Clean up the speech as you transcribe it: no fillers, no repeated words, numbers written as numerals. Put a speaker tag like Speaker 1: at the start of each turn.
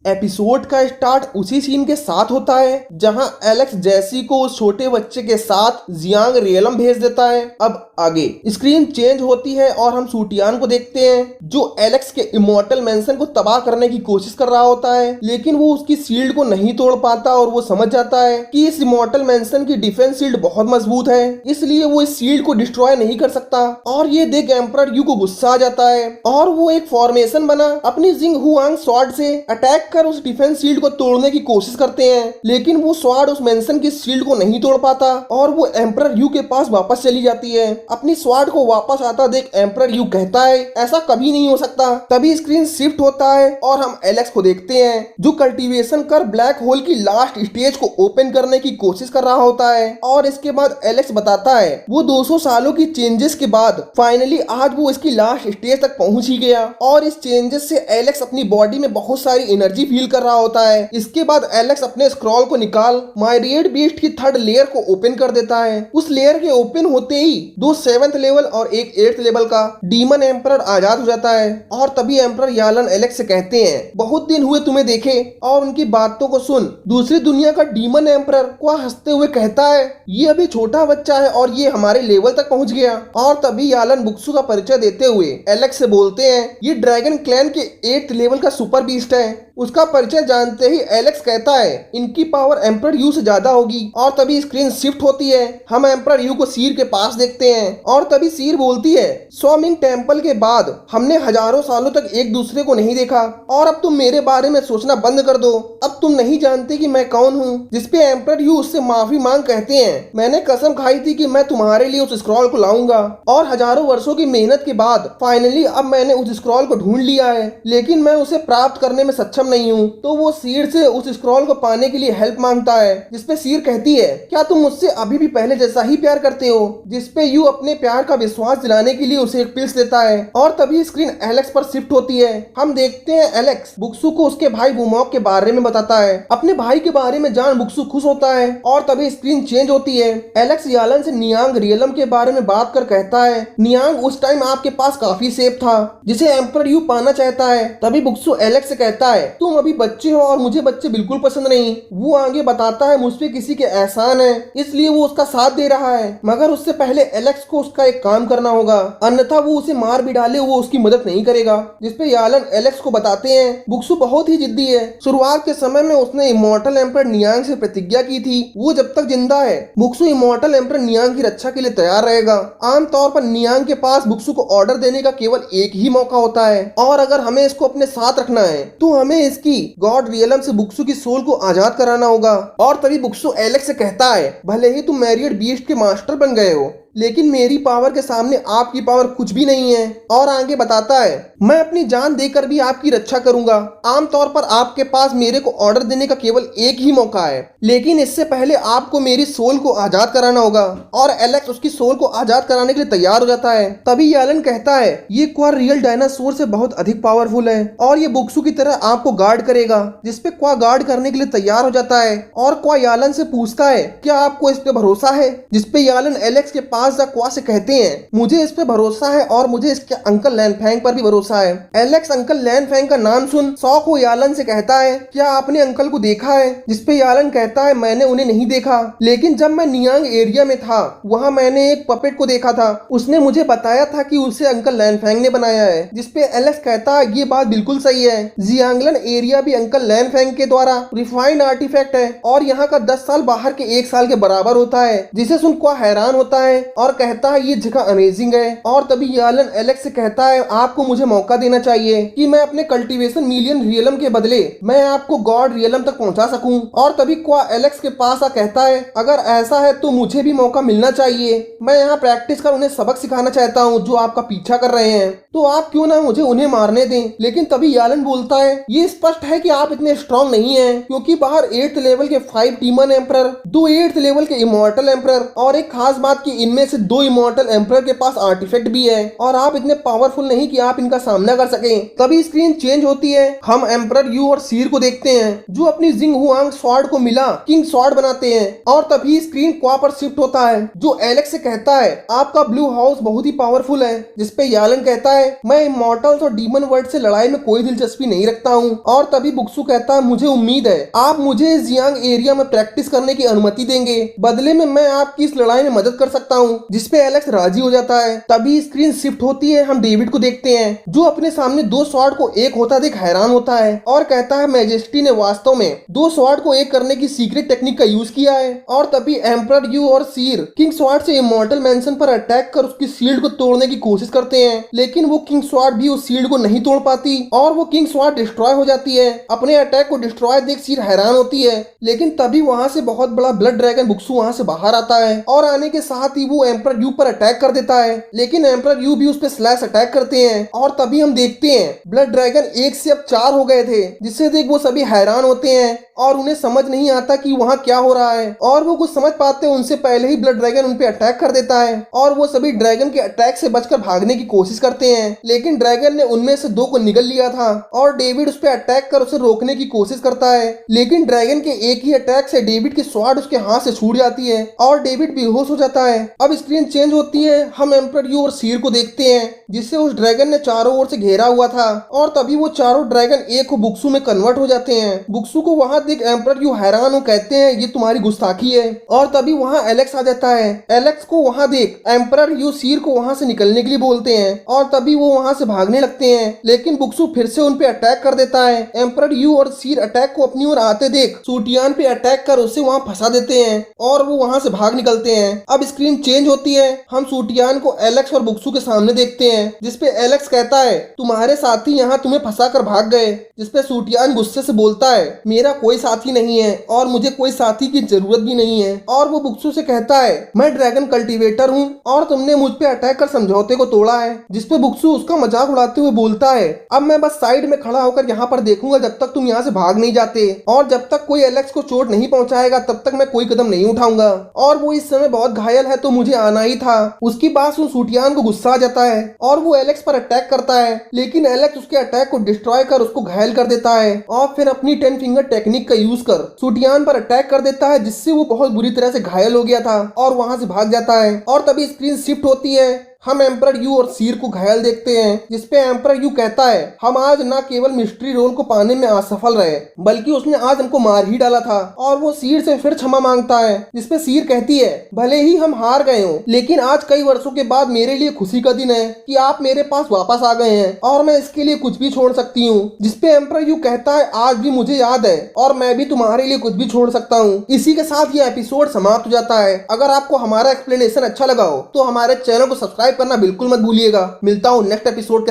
Speaker 1: Episode का start उसी scene के साथ होता है जहां एलेक्स जैसी को उस छोटे बच्चे के साथ जियांग रियलम भेज देता है। अब आगे स्क्रीन चेंज होती है और हम सूटियान को देखते हैं जो एलेक्स के इमॉर्टल मैंशन को तबाह करने की कोशिश कर रहा होता है, लेकिन वो उसकी शील्ड को नहीं तोड़ पाता और वो समझ जाता है कि इस इमॉर्टल मैंशन की डिफेंस शील्ड बहुत मजबूत है, इसलिए वो इस शील्ड को डिस्ट्रॉय नहीं कर सकता। और ये देख एम्परर यू को गुस्सा आ जाता है और वो एक फॉर्मेशन बना अपनी जिंग हुआंग स्वॉर्ड से अटैक कर उस डिफेंस शील्ड को तोड़ने की कोशिश करते हैं, लेकिन वो स्वॉर्ड उस मेंशन की शील्ड को नहीं तोड़ पाता और वो एम्परर यू के पास वापस चली जाती है। अपनी स्वॉर्ड को वापस आता देख एम्परर यू कहता है ऐसा कभी नहीं हो सकता। तभी स्क्रीन शिफ्ट होता है और हम एलेक्स को देखते हैं जो कल्टीवेशन कर ब्लैक होल की लास्ट स्टेज को ओपन करने की कोशिश कर रहा होता है। और इसके बाद एलेक्स बताता है वो 200 सालों की चेंजेस के बाद फाइनली आज वो इसकी लास्ट स्टेज तक पहुंच ही गया और इस चेंजेस से एलेक्स अपनी बॉडी में बहुत सारी एनर्जी फील कर रहा होता है। इसके बाद एलेक्स अपने स्क्रॉल को निकाल मायरिएड बीस्ट की थर्ड लेयर को ओपन कर देता है। उस लेयर के ओपन होते ही 2 7th लेवल और एक 8th लेवल का डीमन एम्परर आजाद हो जाता है। और तभी एम्परर यालन एलेक्स से कहते हैं बहुत दिन हुए तुम्हें देखे, और उनकी बातों को सुन दूसरी दुनिया का डीमन एम्परर को हंसते हुए कहता है ये अभी छोटा बच्चा है और ये हमारे लेवल तक पहुंच गया। और तभी यालन बुक्सु का परिचय देते हुए एलेक्स से बोलते हैं ये ड्रैगन क्लैन के 8th लेवल का सुपर बीस्ट है। उसका परिचय जानते ही एलेक्स कहता है इनकी पावर एम्परर यू से ज्यादा होगी। और तभी स्क्रीन शिफ्ट होती है, हम एम्परर यू को सीर के पास देखते हैं और तभी सीर बोलती है स्वामिंग टेम्पल के बाद हमने हजारों सालों तक एक दूसरे को नहीं देखा और अब तुम मेरे बारे में सोचना बंद कर दो। अब तुम नहीं जानते कि मैं कौन हूँ। जिसपे एम्परर यू उससे माफी मांग कहते हैं मैंने कसम खाई थी कि मैं तुम्हारे लिए उस स्क्रॉल को लाऊंगा और हजारों वर्षों की मेहनत के बाद फाइनली अब मैंने उस स्क्रॉल को ढूंढ लिया है, लेकिन मैं उसे प्राप्त करने में सक्षम नहीं हूँ। तो वो सीर से उस स्क्रॉल को पाने के लिए हेल्प मांगता है, जिसपे सीर कहती है क्या तुम मुझसे अभी भी पहले जैसा ही प्यार करते हो। जिसपे यू अपने प्यार का विश्वास दिलाने के लिए उसे एक पिल्स देता है। और तभी स्क्रीन एलेक्स पर शिफ्ट होती है, हम देखते हैं एलेक्स बुक्सु को उसके भाई वुमॉक के बारे में बताता है। अपने भाई के बारे में जान बुक्सु खुश होता है। और तभी स्क्रीन चेंज होती है, एलेक्स यालन से नियांग रियलम के बारे में बात कर कहता है नियांग उस टाइम आपके पास काफी सेफ था जिसे एम्परर यू पाना चाहता है। तभी बुक्सु एलेक्स से कहता है तुम अभी बच्चे हो और मुझे बच्चे बिल्कुल पसंद नहीं। वो आगे बताता है मुझ पे किसी के एहसान है इसलिए वो उसका साथ दे रहा है, मगर उससे पहले एलेक्स को उसका एक काम करना होगा, अन्यथा वो उसे मार भी डाले वो उसकी मदद नहीं करेगा। जिसपे यालन एलेक्स को बताते हैं बुक्सु बहुत ही जिद्दी है। शुरुआत के समय में उसने इमॉर्टल एम्परर नियांग से प्रतिज्ञा की थी वो जब तक जिंदा है बुक्सु इमॉर्टल एम्परर नियांग की रक्षा के लिए तैयार रहेगा। आमतौर पर नियांग के पास बुक्सु को ऑर्डर देने का केवल एक ही मौका होता है और अगर हमें इसको अपने साथ रखना है तो हमें इसकी गॉड रियलम से बुक्सु की सोल को आजाद कराना होगा। और तभी बुक्सु एलेक्स से कहता है भले ही तुम मैरियड बीस्ट के मास्टर बन गए हो लेकिन मेरी पावर के सामने आपकी पावर कुछ भी नहीं है। और आगे बताता है मैं अपनी जान देकर भी आपकी रक्षा करूंगा। आमतौर पर आपके पास मेरे को ऑर्डर देने का केवल एक ही मौका है, लेकिन इससे पहले आपको मेरी सोल को आजाद कराना होगा। और एलेक्स उसकी सोल को आजाद कराने के लिए तैयार हो जाता है। तभी यालन कहता है ये क्वा रियल डायनासोर से बहुत अधिक पावरफुल है और ये बुक्सु की तरह आपको गार्ड करेगा। जिसपे क्वा गार्ड करने के लिए तैयार हो जाता है और क्वा यालन से पूछता है क्या आपको इस पे भरोसा है। जिसपे यालन एलेक्स के पास क्वा से कहते हैं मुझे इस पे भरोसा है और मुझे इसके अंकल लैनफैंग पर भी भरोसा है। एलेक्स अंकल लैनफैंग का नाम सुन शौक हो यालन से कहता है क्या आपने अंकल को देखा है। जिसपे यालन कहता है मैंने उन्हें नहीं देखा, लेकिन जब मैं नियांग एरिया में था वहाँ मैंने एक पपेट को देखा था, उसने मुझे बताया था कि उसे अंकल लैनफैंग ने बनाया है। जिसपे एलेक्स कहता है ये बात बिल्कुल सही है, जियांगलन एरिया भी अंकल लैनफैंग के द्वारा रिफाइंड आर्टिफैक्ट है और यहाँ का 10 साल बाहर के 1 साल के बराबर होता है। जिसे सुन क्वा हैरान होता है और कहता है ये जगह अमेजिंग है। और तभी यालन एलेक्स से कहता है आपको मुझे मौका देना चाहिए कि मैं अपने कल्टीवेशन मिलियन रियलम के बदले मैं आपको गॉड रियलम तक पहुंचा सकूं। और तभी क्वा एलेक्स के पास आ कहता है अगर ऐसा है तो मुझे भी मौका मिलना चाहिए, मैं यहाँ प्रैक्टिस कर उन्हें सबक सिखाना चाहता हूँ जो आपका पीछा कर रहे हैं, तो आप क्यों ना मुझे उन्हें मारने दें। लेकिन तभी यालन बोलता है ये स्पष्ट है कि आप इतने स्ट्रॉन्ग नहीं है, क्योंकि बाहर 8th लेवल के 5 डीमन एम्परर, 2 8th लेवल के इमॉर्टल एम्परर और एक खास बात की इनमें उनमें से 2 इमॉर्टल एम्परर के पास आर्टिफैक्ट भी है और आप इतने पावरफुल नहीं कि आप इनका सामना कर सकें। तभी स्क्रीन चेंज होती है, हम एम्परर यू और सीर को देखते हैं जो अपनी जिंग हुआंग स्वॉर्ड को मिला किंग स्वॉर्ड बनाते हैं। और तभी स्क्रीन क्वा पर शिफ्ट होता है जो एलेक्स से कहता है आपका ब्लू हाउस बहुत ही पावरफुल है, जिसपे यालन कहता है मैं इमॉर्टल्स और डीमन वर्ल्ड से लड़ाई में कोई दिलचस्पी नहीं रखता हूँ। और तभी बुक्सू कहता है मुझे उम्मीद है आप मुझे जियांग एरिया में प्रैक्टिस करने की अनुमति देंगे, बदले में मैं आपकी इस लड़ाई में मदद कर सकता हूँ, जिसपे एलेक्स राजी हो जाता है। तभी स्क्रीन शिफ्ट होती है, हम डेविड को देखते हैं जो अपने सामने 2 स्वॉर्ड को एक होता देख हैरान होता है और कहता है मैजेस्टी ने वास्तव में 2 स्वॉर्ड को एक करने की सीक्रेट टेक्निक का यूज किया है। और तभी एम्परर यू और सीर किंग स्वॉर्ड से इमॉर्टल मैंशन पर अटैक कर उसकी शील्ड को तोड़ने की कोशिश करते हैं, लेकिन वो किंग स्वॉर्ड भी उस शील्ड को नहीं तोड़ पाती और वो किंग स्वॉर्ड डिस्ट्रॉय हो जाती है। अपने अटैक को डिस्ट्रॉय देख सीर हैरान होती है, लेकिन तभी वहां से बहुत बड़ा ब्लड ड्रैगन बुक्सू वहां से बाहर आता है और आने के साथ ही वो एम्परर यू पर अटैक कर देता है, लेकिन एम्परर यू भी उस पर स्लैश अटैक करते हैं। और तभी हम देखते हैं ब्लड ड्रैगन 1 से अब 4 हो गए थे, जिससे देख वो सभी हैरान होते हैं और उन्हें समझ नहीं आता कि वहाँ क्या हो रहा है। और वो कुछ समझ पाते हैं उनसे पहले ही ब्लड ड्रैगन उन पे अटैक कर देता है और वो सभी ड्रैगन के अटैक से बचकर भागने की कोशिश करते हैं, लेकिन ड्रैगन ने उनमें से 2 को निगल लिया था और डेविड उस पे अटैक कर उसे रोकने की कोशिश करता है, लेकिन ड्रैगन के एक ही अटैक से डेविड की स्वॉर्ड उसके हाथ से छूट जाती है और डेविड बेहोश हो जाता है। अब स्क्रीन चेंज होती है, हम एम्परर यू और सीर को देखते हैं जिससे उस ड्रैगन ने चारों ओर से घेरा हुआ था और तभी वो चारों ड्रैगन एक बुक्सू में कन्वर्ट हो जाते हैं। बुक्सू को वहां देख एम्परर यू हैरान हो कहते हैं ये तुम्हारी गुस्ताखी है। और तभी वहां एलेक्स आ जाता है, एलेक्स को वहां देख एम्परर यू सीर को वहां से निकलने के लिए बोलते हैं और तभी वो वहां से भागने लगते हैं, लेकिन बुक्सू फिर से उन पे अटैक कर देता है। एम्परर यू और सीर अटैक को अपनी ओर आते देख सूटियान पे अटैक कर उसे वहां फंसा देते हैं और वो वहां से भाग निकलते हैं। अब स्क्रीन चेंज होती है, हम सूटियान को एलेक्स और बुक्सू के सामने देखते हैं जिसपे एलेक्स कहता है तुम्हारे साथी यहाँ तुम्हें फंसा कर भाग गए, जिसपे सूटियान गुस्से से बोलता है मेरा कोई साथी नहीं है और मुझे कोई साथी की जरूरत भी नहीं है। और वो बुक्सू से कहता है मैं ड्रैगन कल्टीवेटर हूँ और तुमने मुझ पे अटैक कर समझौते को तोड़ा है, जिसपे बुक्सू उसका मजाक उड़ाते हुए बोलता है अब मैं बस साइड में खड़ा होकर यहाँ पर देखूंगा जब तक तुम यहाँ से भाग नहीं जाते और जब तक कोई एलेक्स को चोट नहीं पहुंचाएगा तब तक मैं कोई कदम नहीं उठाऊंगा। और वो इस समय बहुत घायल है तो मुझे आना ही था। उसकी बात सुन सूटियान को गुस्सा आ जाता है और वो एलेक्स पर अटैक करता है, लेकिन एलेक्स उसके अटैक को डिस्ट्रॉय कर उसको घायल कर देता है और फिर अपनी 10 फिंगर टेक्निक का यूज कर सूटियान पर अटैक कर देता है, जिससे वो बहुत बुरी तरह से घायल हो गया था और वहां से भाग जाता है। और तभी स्क्रीन शिफ्ट होती है, हम एम्परर यू और सीर को घायल देखते हैं जिसपे एम्परर यू कहता है हम आज न केवल मिस्ट्री रोल को पाने में असफल रहे बल्कि उसने आज हमको मार ही डाला था। और वो सीर से फिर क्षमा मांगता है, जिसपे सीर कहती है भले ही हम हार गए हो लेकिन आज कई वर्षों के बाद मेरे लिए खुशी का दिन है कि आप मेरे पास वापस आ गए हैं और मैं इसके लिए कुछ भी छोड़ सकती हूँ। जिसपे एम्परर यू कहता है आज भी मुझे याद है और मैं भी तुम्हारे लिए कुछ भी छोड़ सकता हूँ। इसी के साथ ये एपिसोड समाप्त हो जाता है। अगर आपको हमारा एक्सप्लेनेशन अच्छा लगा हो तो हमारे चैनल को सब्सक्राइब करना बिल्कुल मत भूलिएगा। मिलता हूँ नेक्स्ट एपिसोड